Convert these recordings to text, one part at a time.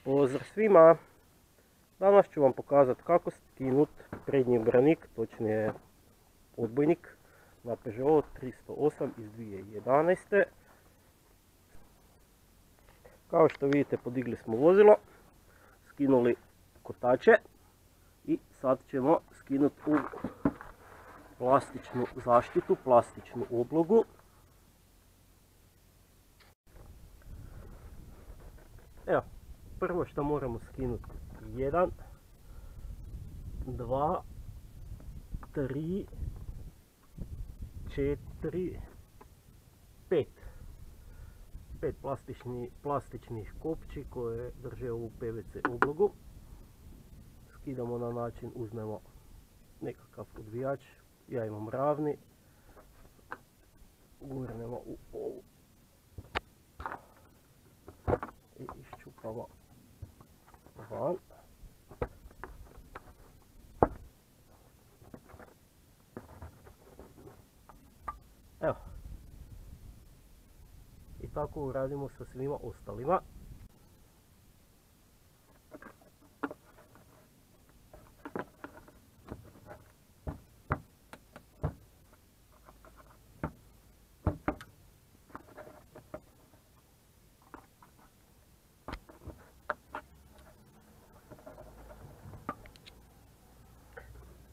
Pozdrav svima! Danas ću vam pokazati kako skinuti prednji branik, točnije odbojnik na Peugeot 308 iz 2011. Kao što vidite, podigli smo vozilo, skinuli kotače i sad ćemo skinuti u plastičnu zaštitu, plastičnu oblogu. Evo, prvo što moramo skinuti 1, 2, 3, 4, 5 plastičnih kopči koje drže ovu PVC oblogu. Skidamo na način, uzmemo nekakav odvijač, ja imam ravni, gurnemo u ovu i iščupamo van. Evo. I tako uradimo sa svima ostalima.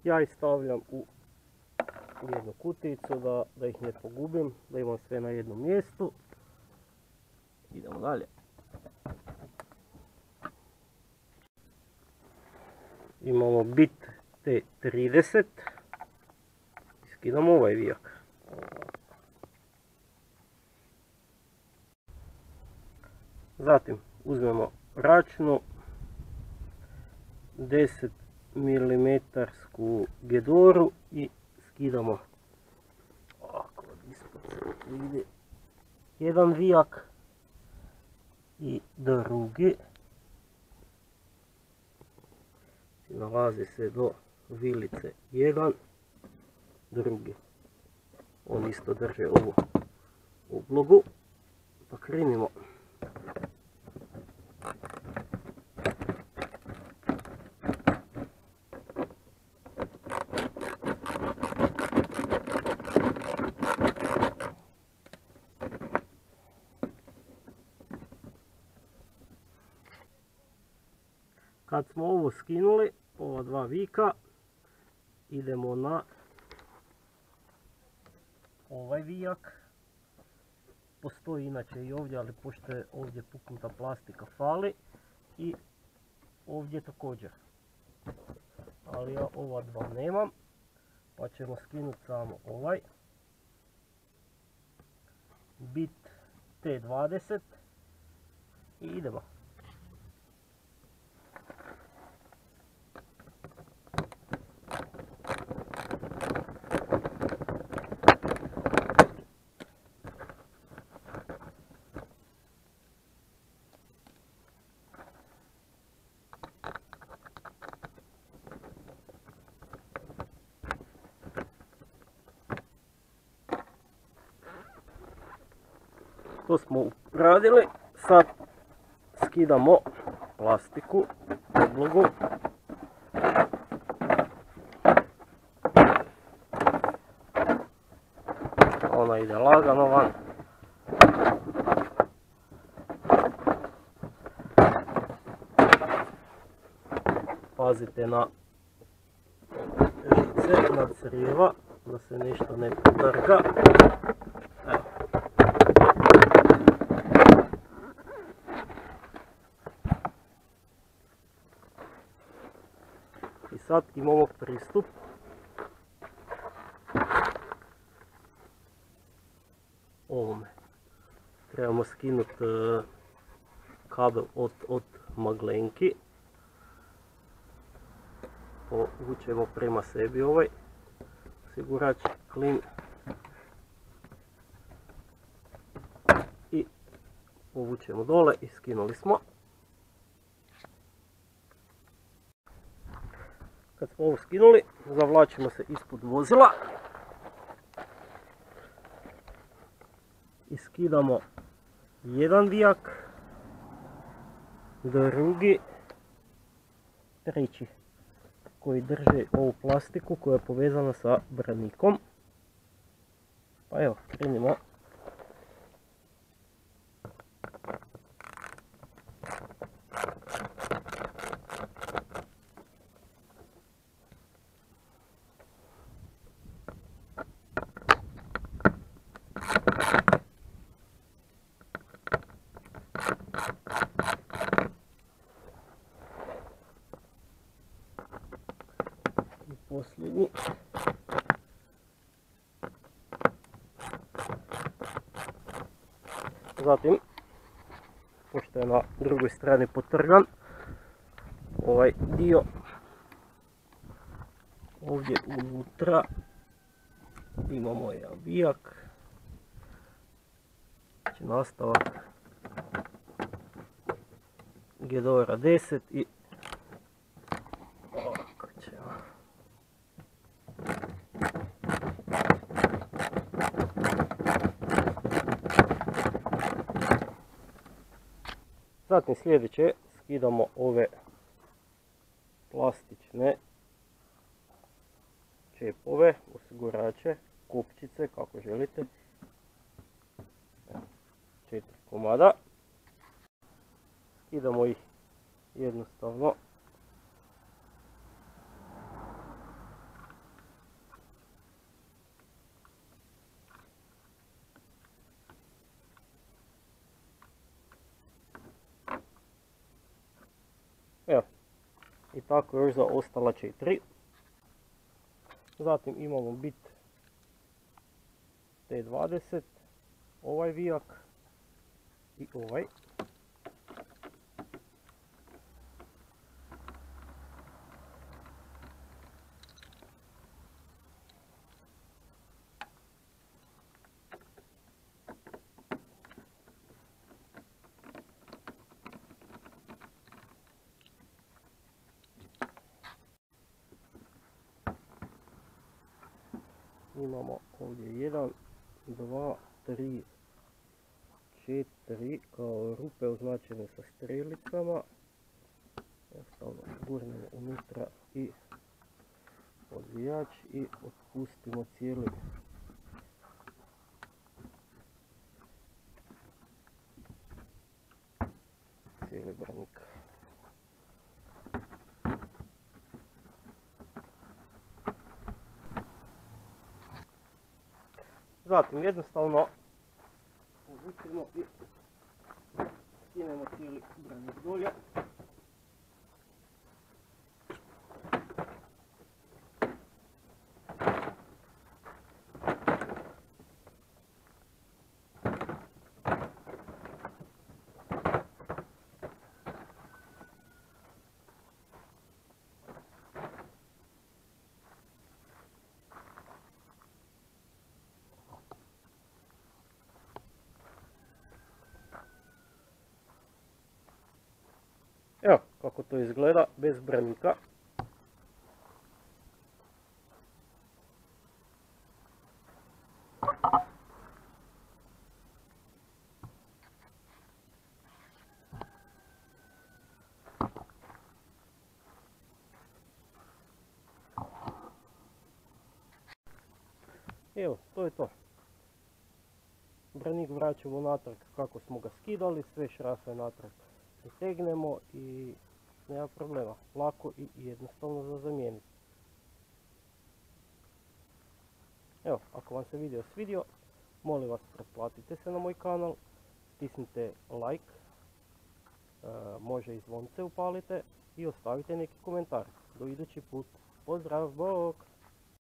Ja ih stavljam u jednu kutijicu da ih ne pogubim, da imam sve na jednom mjestu. Idemo dalje. Imamo bit T30. Skidamo ovaj vijak. Zatim uzmemo račnu 10 mm gedoru i skidamo ovako ispod se vidi jedan vijak i drugi. Nalazi se do vilice jedan, drugi. On isto drže ovu oblogu. Pa krenimo. Kad smo ovo skinuli, ova dva vika, idemo na ovaj vijak. Postoji inače i ovdje, ali pošto je ovdje puknuta plastika fali i ovdje također. Ali ja ova dva nemam, pa ćemo skinuti samo ovaj. Bit T20 i idemo. To smo uradili, sad skidamo plastiku, oblogu. Ona ide lagano van. Pazite na žice, na crijeva, da se nešto ne podrga. I sad imamo pristup ovome. Trebamo skinuti kabel od maglenki. Povučemo prema sebi ovaj osigurač klin i povučemo dole i skinuli smo. Kad smo ovo skinuli, zavlačimo se ispod vozila i skidamo jedan vijak drugi, treći koji drže ovu plastiku koja je povezana sa branikom. Pa evo, krenimo. I posljednji. Zatim, pošto je na drugoj strani potrgan, ovaj dio ovdje unutra imamo jedan vijak, znači nastavak Gedora 10 i ovako ćemo. Zatim sljedeće skidamo ove plastične čepove, osigurače, kupčice kako želite. 4 komada. Skidamo ih jednostavno. Evo, i tako još za ostala 4. Zatim imamo bit T20, ovaj vijak i ovaj. Imamo ovdje 1, 2, 3, 4 kao rupe označene sa strelicama. Jednostavno gurnemo unutra i odvijač i otpustimo cijeli branik. Zatim jednostavno povučemo i skinemo cijeli branik dolje. Evo kako to izgleda bez branika. Evo, to je to. Branik vraćamo natrag kako smo ga skidali, sve šrafe natrag pritegnemo i nema problema, lako i jednostavno za zamijeniti. Evo, ako vam se video svidio, molim vas pretplatite se na moj kanal, stisnite like, može i zvonce upalite i ostavite neki komentar. Do idući put, pozdrav, bok!